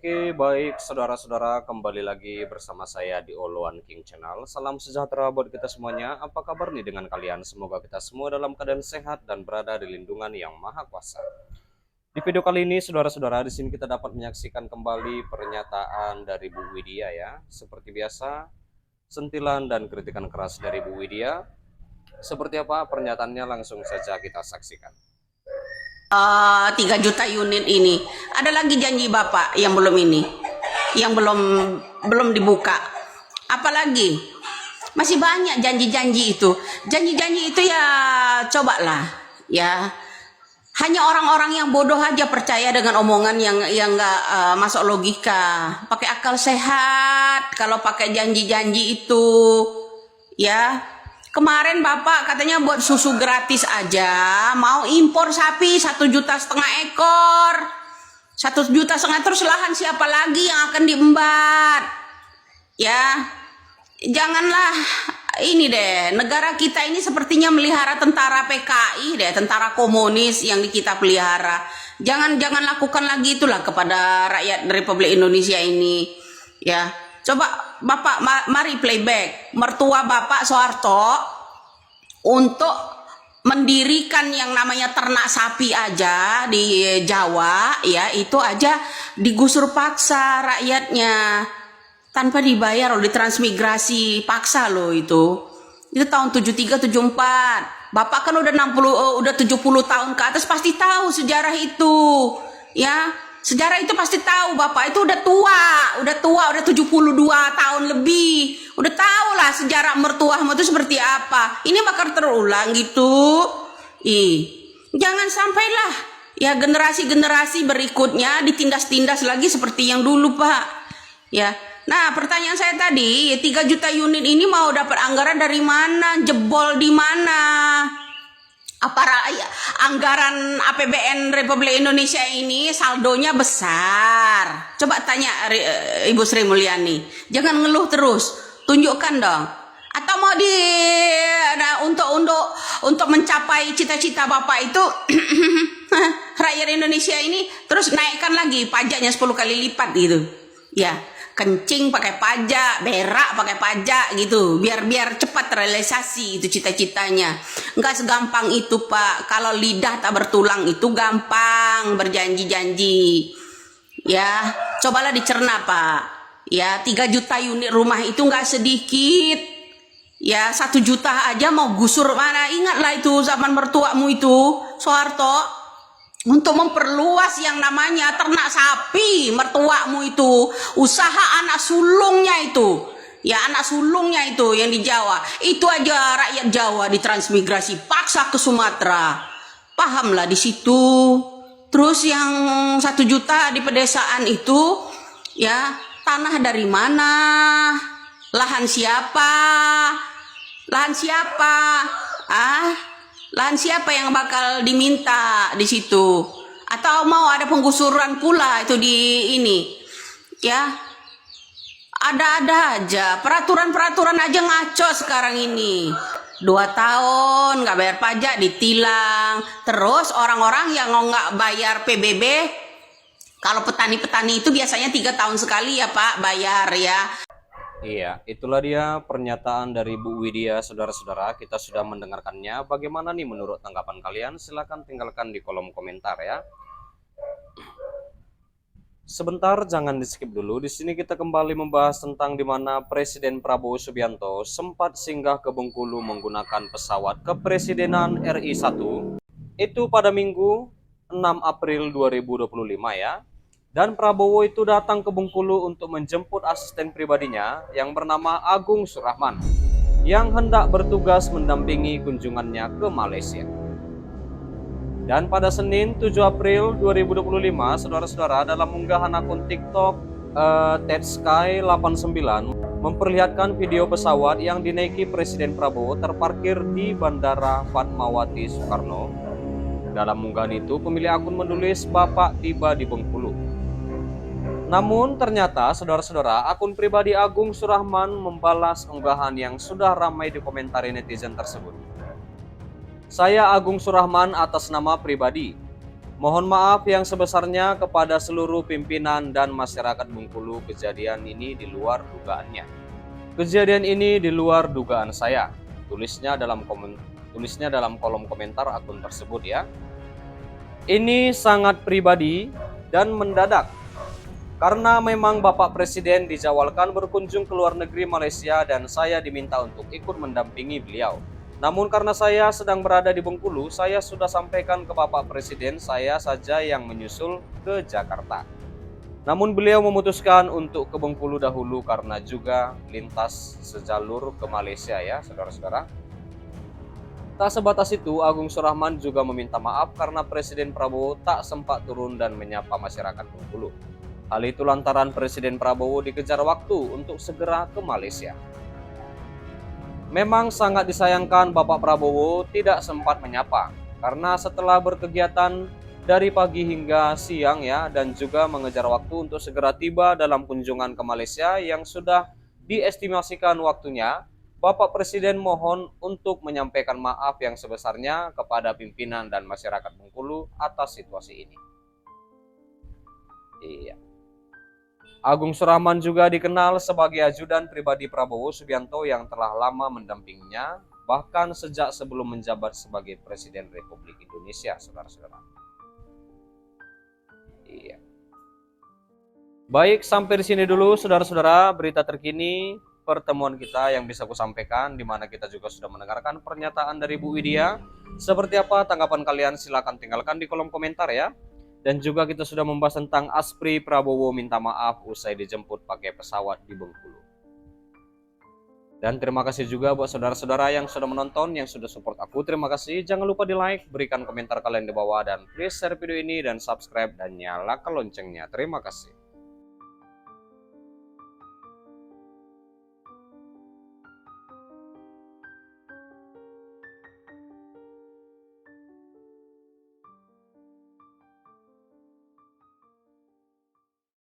Oke, baik saudara-saudara, kembali lagi bersama saya di Oloan King Channel. Salam sejahtera buat kita semuanya. Apa kabar nih dengan kalian? Semoga kita semua dalam keadaan sehat dan berada di lindungan yang maha kuasa. Di video kali ini, saudara-saudara, di sini kita dapat menyaksikan kembali pernyataan dari Bu Widya ya. Seperti biasa, sentilan dan kritikan keras dari Bu Widya. Seperti apa pernyataannya, langsung saja kita saksikan. 3 juta unit ini. Ada lagi janji Bapak yang belum dibuka. Apalagi masih banyak janji-janji itu. Janji-janji itu ya cobalah ya. Hanya orang-orang yang bodoh aja percaya dengan omongan yang nggak masuk logika. Pakai akal sehat kalau pakai janji-janji itu ya. Kemarin Bapak katanya buat susu gratis aja, mau impor sapi 1,5 juta ekor. 1,5 juta terus lahan siapa lagi yang akan diembat? Ya, janganlah ini deh, negara kita ini sepertinya melihara tentara PKI deh, tentara komunis yang kita pelihara. Jangan lakukan lagi itulah kepada rakyat Republik Indonesia ini. Ya, coba Bapak mari playback mertua Bapak Soeharto untuk mendirikan yang namanya ternak sapi aja di Jawa ya, itu aja digusur paksa rakyatnya tanpa dibayar loh, ditransmigrasi paksa loh itu tahun 73 74. Bapak kan udah 70 tahun ke atas, pasti tahu sejarah itu ya. Sejarah itu pasti tahu, Bapak itu udah tua, udah 72 tahun lebih. Udah tahu lah sejarah mertuamu itu seperti apa. Ini bakal terulang gitu. Jangan sampailah ya generasi-generasi berikutnya ditindas-tindas lagi seperti yang dulu, Pak. Ya. Nah, pertanyaan saya tadi, 3 juta unit ini mau dapat anggaran dari mana? Jebol di mana? Apa anggaran APBN Republik Indonesia ini saldonya besar? Coba tanya Ibu Sri Mulyani. Jangan ngeluh terus, tunjukkan dong. Atau mau untuk mencapai cita-cita Bapak itu rakyat Indonesia ini terus naikkan lagi pajaknya 10 kali lipat gitu. Ya. Kencing pakai pajak, berak pakai pajak gitu, biar cepat realisasi itu cita-citanya. Enggak segampang itu, Pak. Kalau lidah tak bertulang itu gampang berjanji-janji. Ya, cobalah dicerna, Pak. Ya, 3 juta unit rumah itu enggak sedikit. Ya, 1 juta aja mau gusur mana? Ingatlah itu zaman mertuamu itu, Soeharto. Untuk memperluas yang namanya ternak sapi, mertuamu itu usaha anak sulungnya itu ya, anak sulungnya itu yang di Jawa itu aja rakyat Jawa ditransmigrasi paksa ke Sumatera, pahamlah di situ. Terus yang 1 juta di pedesaan itu ya, tanah dari mana, lahan siapa lahan siapa yang bakal diminta di situ? Atau mau ada penggusuran pula itu di ini? Ya, ada aja peraturan aja ngaco sekarang ini. 2 tahun nggak bayar pajak ditilang. Terus orang-orang yang nggak bayar PBB, kalau petani-petani itu biasanya 3 tahun sekali ya Pak bayar ya. Iya, itulah dia pernyataan dari Bu Widya, saudara-saudara. Kita sudah mendengarkannya. Bagaimana nih menurut tanggapan kalian? Silahkan tinggalkan di kolom komentar ya. Sebentar, jangan di skip dulu. Di sini kita kembali membahas tentang di mana Presiden Prabowo Subianto sempat singgah ke Bengkulu menggunakan pesawat kepresidenan RI 1. Itu pada Minggu 6 April 2025 ya. Dan Prabowo itu datang ke Bengkulu untuk menjemput asisten pribadinya yang bernama Agung Surahman yang hendak bertugas mendampingi kunjungannya ke Malaysia. Dan pada Senin 7 April 2025, saudara-saudara, dalam unggahan akun TikTok TEDSky89 memperlihatkan video pesawat yang dinaiki Presiden Prabowo terparkir di Bandara Fatmawati Soekarno. Dalam unggahan itu, pemilik akun menulis "Bapak tiba di Bengkulu". Namun ternyata saudara-saudara, akun pribadi Agung Surahman membalas unggahan yang sudah ramai dikomentari netizen tersebut. "Saya Agung Surahman atas nama pribadi. Mohon maaf yang sebesarnya kepada seluruh pimpinan dan masyarakat Bengkulu. Kejadian ini di luar dugaannya. Kejadian ini di luar dugaan saya. Tulisnya dalam kolom komentar akun tersebut ya. Ini sangat pribadi dan mendadak. Karena memang Bapak Presiden dijadwalkan berkunjung ke luar negeri Malaysia dan saya diminta untuk ikut mendampingi beliau. Namun karena saya sedang berada di Bengkulu, saya sudah sampaikan ke Bapak Presiden saya saja yang menyusul ke Jakarta. Namun beliau memutuskan untuk ke Bengkulu dahulu karena juga lintas sejalur ke Malaysia ya saudara-saudara. Tak sebatas itu, Agung Surahman juga meminta maaf karena Presiden Prabowo tak sempat turun dan menyapa masyarakat Bengkulu. Hal itu lantaran Presiden Prabowo dikejar waktu untuk segera ke Malaysia. Memang sangat disayangkan Bapak Prabowo tidak sempat menyapa, karena setelah berkegiatan dari pagi hingga siang ya, dan juga mengejar waktu untuk segera tiba dalam kunjungan ke Malaysia yang sudah diestimasikan waktunya, Bapak Presiden mohon untuk menyampaikan maaf yang sebesarnya kepada pimpinan dan masyarakat Bengkulu atas situasi ini. Iya. Agung Surahman juga dikenal sebagai ajudan pribadi Prabowo Subianto yang telah lama mendampinginya, bahkan sejak sebelum menjabat sebagai Presiden Republik Indonesia, saudara-saudara. Iya. Baik, sampai di sini dulu saudara-saudara berita terkini pertemuan kita yang bisa aku sampaikan, di mana kita juga sudah mendengarkan pernyataan dari Bu Widya. Seperti apa tanggapan kalian? Silahkan tinggalkan di kolom komentar ya. Dan juga kita sudah membahas tentang Aspri Prabowo minta maaf usai dijemput pakai pesawat di Bengkulu. Dan terima kasih juga buat saudara-saudara yang sudah menonton, yang sudah support aku. Terima kasih. Jangan lupa di like, berikan komentar kalian di bawah, dan please share video ini dan subscribe dan nyalakan loncengnya. Terima kasih.